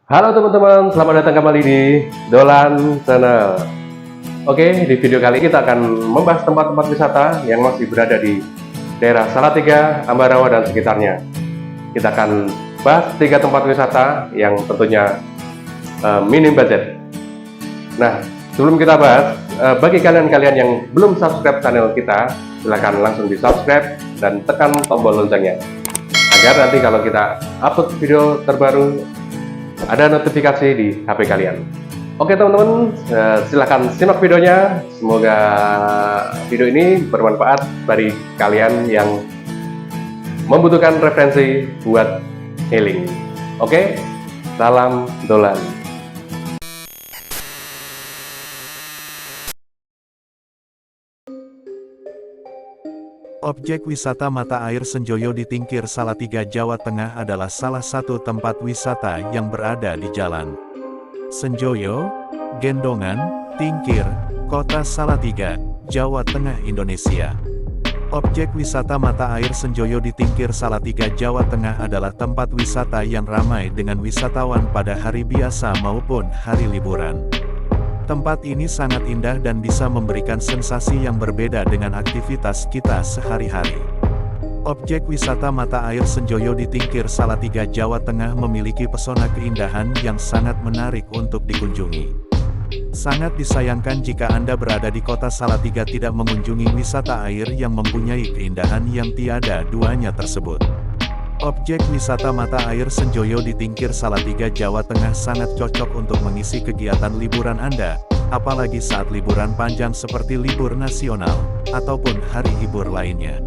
Halo teman-teman, selamat datang kembali di Dolan Channel. Oke, di video kali ini kita akan membahas tempat-tempat wisata yang masih berada di daerah Salatiga, Ambarawa, dan sekitarnya. Kita akan bahas 3 tempat wisata yang tentunya minim budget. Nah, sebelum kita bahas, bagi kalian-kalian yang belum subscribe channel kita, silahkan langsung di subscribe dan tekan tombol loncengnya, agar nanti kalau kita upload video terbaru, ada notifikasi di HP kalian. Oke teman-teman, silahkan simak videonya. Semoga video ini bermanfaat bagi kalian yang membutuhkan referensi buat healing. Oke, salam dolan. Objek wisata mata air Senjoyo di Tingkir, Salatiga, Jawa Tengah adalah salah satu tempat wisata yang berada di Jalan Senjoyo, Gendongan, Tingkir, Kota Salatiga, Jawa Tengah, Indonesia. Objek wisata mata air Senjoyo di Tingkir, Salatiga, Jawa Tengah adalah tempat wisata yang ramai dengan wisatawan pada hari biasa maupun hari liburan. Tempat ini sangat indah dan bisa memberikan sensasi yang berbeda dengan aktivitas kita sehari-hari. Objek wisata mata air Senjoyo di Tingkir, Salatiga, Jawa Tengah memiliki pesona keindahan yang sangat menarik untuk dikunjungi. Sangat disayangkan jika Anda berada di kota Salatiga tidak mengunjungi wisata air yang mempunyai keindahan yang tiada duanya tersebut. Objek wisata mata air Senjoyo di Tingkir, Salatiga, Jawa Tengah sangat cocok untuk mengisi kegiatan liburan Anda, apalagi saat liburan panjang seperti libur nasional, ataupun hari libur lainnya.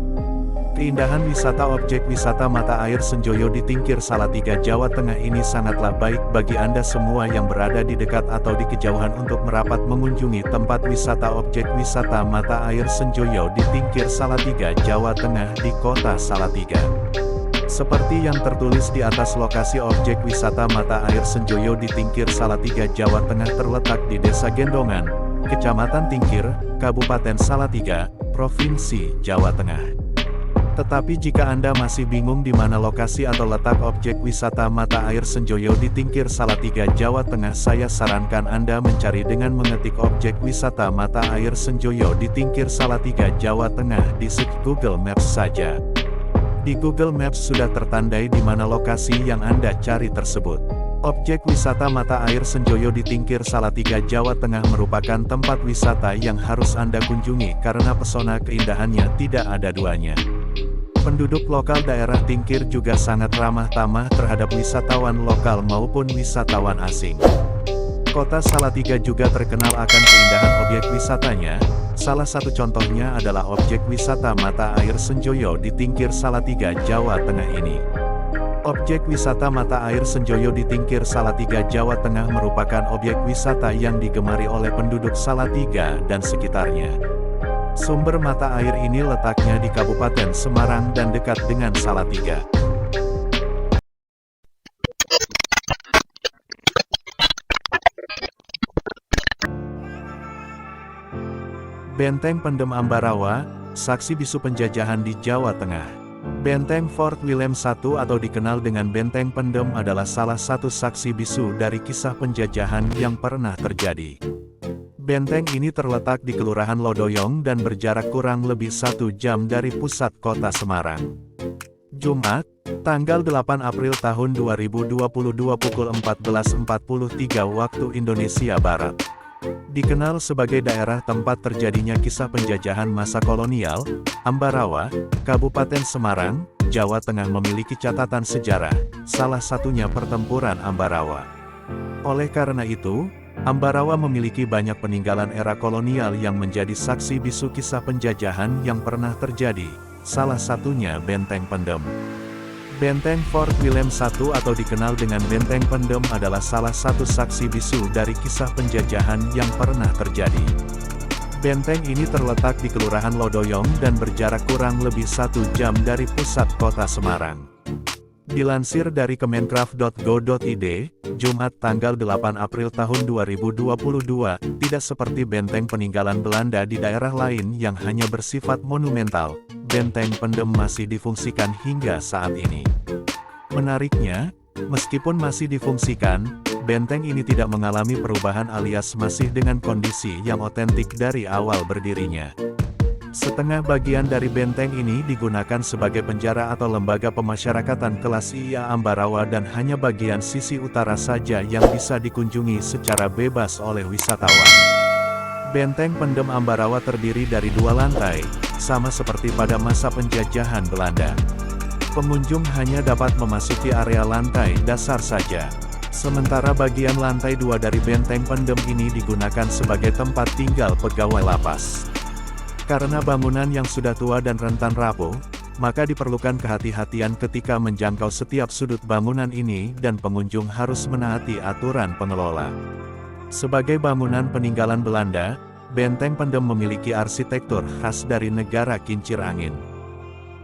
Keindahan wisata objek wisata mata air Senjoyo di Tingkir, Salatiga, Jawa Tengah ini sangatlah baik bagi Anda semua yang berada di dekat atau di kejauhan untuk merapat mengunjungi tempat wisata objek wisata mata air Senjoyo di Tingkir, Salatiga, Jawa Tengah di kota Salatiga. Seperti yang tertulis di atas, lokasi objek wisata mata air Senjoyo di Tingkir, Salatiga, Jawa Tengah terletak di Desa Gendongan, Kecamatan Tingkir, Kabupaten Salatiga, Provinsi Jawa Tengah. Tetapi jika Anda masih bingung di mana lokasi atau letak objek wisata mata air Senjoyo di Tingkir, Salatiga, Jawa Tengah, saya sarankan Anda mencari dengan mengetik objek wisata mata air Senjoyo di Tingkir, Salatiga, Jawa Tengah di Google Maps saja. Di Google Maps sudah tertandai di mana lokasi yang Anda cari tersebut. Objek wisata mata air Senjoyo di Tingkir, Salatiga, Jawa Tengah merupakan tempat wisata yang harus Anda kunjungi karena pesona keindahannya tidak ada duanya. Penduduk lokal daerah Tingkir juga sangat ramah tamah terhadap wisatawan lokal maupun wisatawan asing. Kota Salatiga juga terkenal akan keindahan objek wisatanya. Salah satu contohnya adalah objek wisata mata air Senjoyo di Tingkir, Salatiga, Jawa Tengah ini. Objek wisata mata air Senjoyo di Tingkir, Salatiga, Jawa Tengah merupakan objek wisata yang digemari oleh penduduk Salatiga dan sekitarnya. Sumber mata air ini letaknya di Kabupaten Semarang dan dekat dengan Salatiga. Benteng Pendem Ambarawa, saksi bisu penjajahan di Jawa Tengah. Benteng Fort William I atau dikenal dengan Benteng Pendem adalah salah satu saksi bisu dari kisah penjajahan yang pernah terjadi. Benteng ini terletak di Kelurahan Lodoyong dan berjarak kurang lebih 1 jam dari pusat kota Semarang. Jumat, tanggal 8 April tahun 2022 pukul 14.43 waktu Indonesia Barat. Dikenal sebagai daerah tempat terjadinya kisah penjajahan masa kolonial, Ambarawa, Kabupaten Semarang, Jawa Tengah memiliki catatan sejarah, salah satunya pertempuran Ambarawa. Oleh karena itu, Ambarawa memiliki banyak peninggalan era kolonial yang menjadi saksi bisu kisah penjajahan yang pernah terjadi, salah satunya Benteng Pendem. Benteng Fort William I atau dikenal dengan Benteng Pendem adalah salah satu saksi bisu dari kisah penjajahan yang pernah terjadi. Benteng ini terletak di Kelurahan Lodoyong dan berjarak kurang lebih 1 jam dari pusat kota Semarang. Dilansir dari kemenkraf.go.id, Jumat tanggal 8 April tahun 2022, tidak seperti benteng peninggalan Belanda di daerah lain yang hanya bersifat monumental, Benteng Pendem masih difungsikan hingga saat ini. Menariknya, meskipun masih difungsikan, benteng ini tidak mengalami perubahan alias masih dengan kondisi yang otentik dari awal berdirinya. Setengah bagian dari benteng ini digunakan sebagai penjara atau lembaga pemasyarakatan kelas IA Ambarawa dan hanya bagian sisi utara saja yang bisa dikunjungi secara bebas oleh wisatawan. Benteng Pendem Ambarawa terdiri dari 2 lantai, sama seperti pada masa penjajahan Belanda. Pengunjung hanya dapat memasuki area lantai dasar saja. Sementara bagian lantai 2 dari benteng Pendem ini digunakan sebagai tempat tinggal pegawai lapas. Karena bangunan yang sudah tua dan rentan rapuh, maka diperlukan kehati-hatian ketika menjangkau setiap sudut bangunan ini dan pengunjung harus menaati aturan pengelola. Sebagai bangunan peninggalan Belanda, benteng Pendem memiliki arsitektur khas dari negara kincir angin.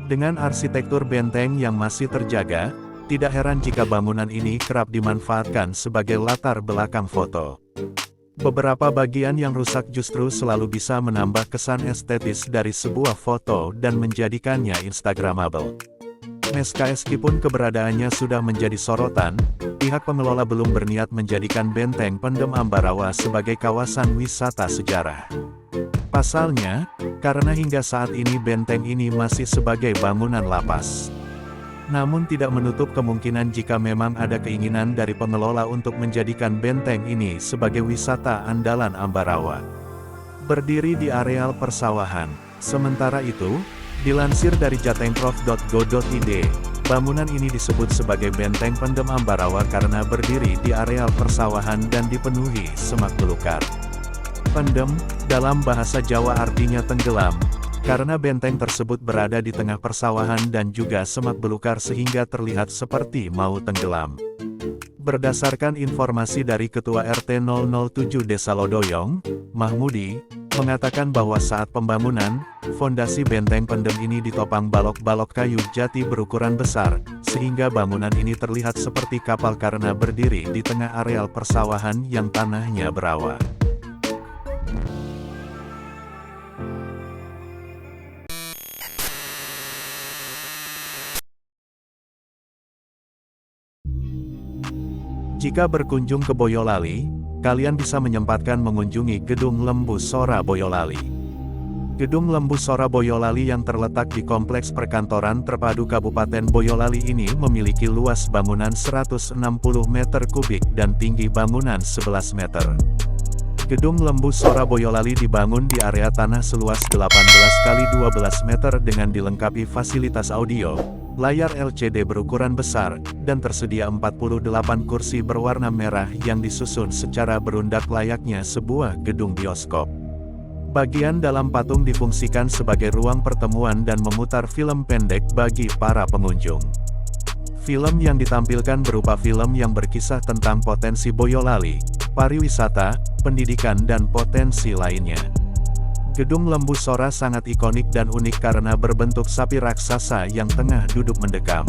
Dengan arsitektur benteng yang masih terjaga, tidak heran jika bangunan ini kerap dimanfaatkan sebagai latar belakang foto. Beberapa bagian yang rusak justru selalu bisa menambah kesan estetis dari sebuah foto dan menjadikannya instagramable. Meskipun keberadaannya sudah menjadi sorotan, pihak pengelola belum berniat menjadikan benteng Pendem Ambarawa sebagai kawasan wisata sejarah. Pasalnya, karena hingga saat ini benteng ini masih sebagai bangunan lapas. Namun tidak menutup kemungkinan jika memang ada keinginan dari pengelola untuk menjadikan benteng ini sebagai wisata andalan Ambarawa. Berdiri di areal persawahan. Sementara itu, dilansir dari jatengprof.go.id, bangunan ini disebut sebagai benteng Pendem Ambarawa karena berdiri di areal persawahan dan dipenuhi semak belukar. Pendem, dalam bahasa Jawa artinya tenggelam, karena benteng tersebut berada di tengah persawahan dan juga semak belukar sehingga terlihat seperti mau tenggelam. Berdasarkan informasi dari Ketua RT 007 Desa Lodoyong, Mahmudi, mengatakan bahwa saat pembangunan, fondasi benteng Pendem ini ditopang balok-balok kayu jati berukuran besar, sehingga bangunan ini terlihat seperti kapal karena berdiri di tengah areal persawahan yang tanahnya berawa. Jika berkunjung ke Boyolali, kalian bisa menyempatkan mengunjungi Gedung Lembu Sora Boyolali. Gedung Lembu Sora Boyolali yang terletak di Kompleks Perkantoran Terpadu Kabupaten Boyolali ini memiliki luas bangunan 160 meter kubik dan tinggi bangunan 11 meter. Gedung Lembu Sora Boyolali dibangun di area tanah seluas 18 x 12 meter dengan dilengkapi fasilitas audio, layar LCD berukuran besar, dan tersedia 48 kursi berwarna merah yang disusun secara berundak layaknya sebuah gedung bioskop. Bagian dalam patung difungsikan sebagai ruang pertemuan dan memutar film pendek bagi para pengunjung. Film yang ditampilkan berupa film yang berkisah tentang potensi Boyolali, pariwisata, pendidikan dan potensi lainnya. Gedung Lembu Sora sangat ikonik dan unik karena berbentuk sapi raksasa yang tengah duduk mendekam.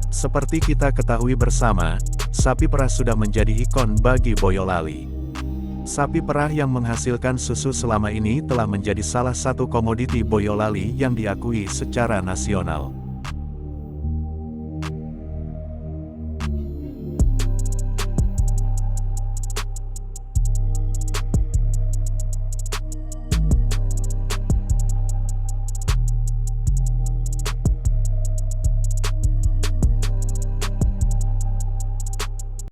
Seperti kita ketahui bersama, sapi perah sudah menjadi ikon bagi Boyolali. Sapi perah yang menghasilkan susu selama ini telah menjadi salah satu komoditi Boyolali yang diakui secara nasional.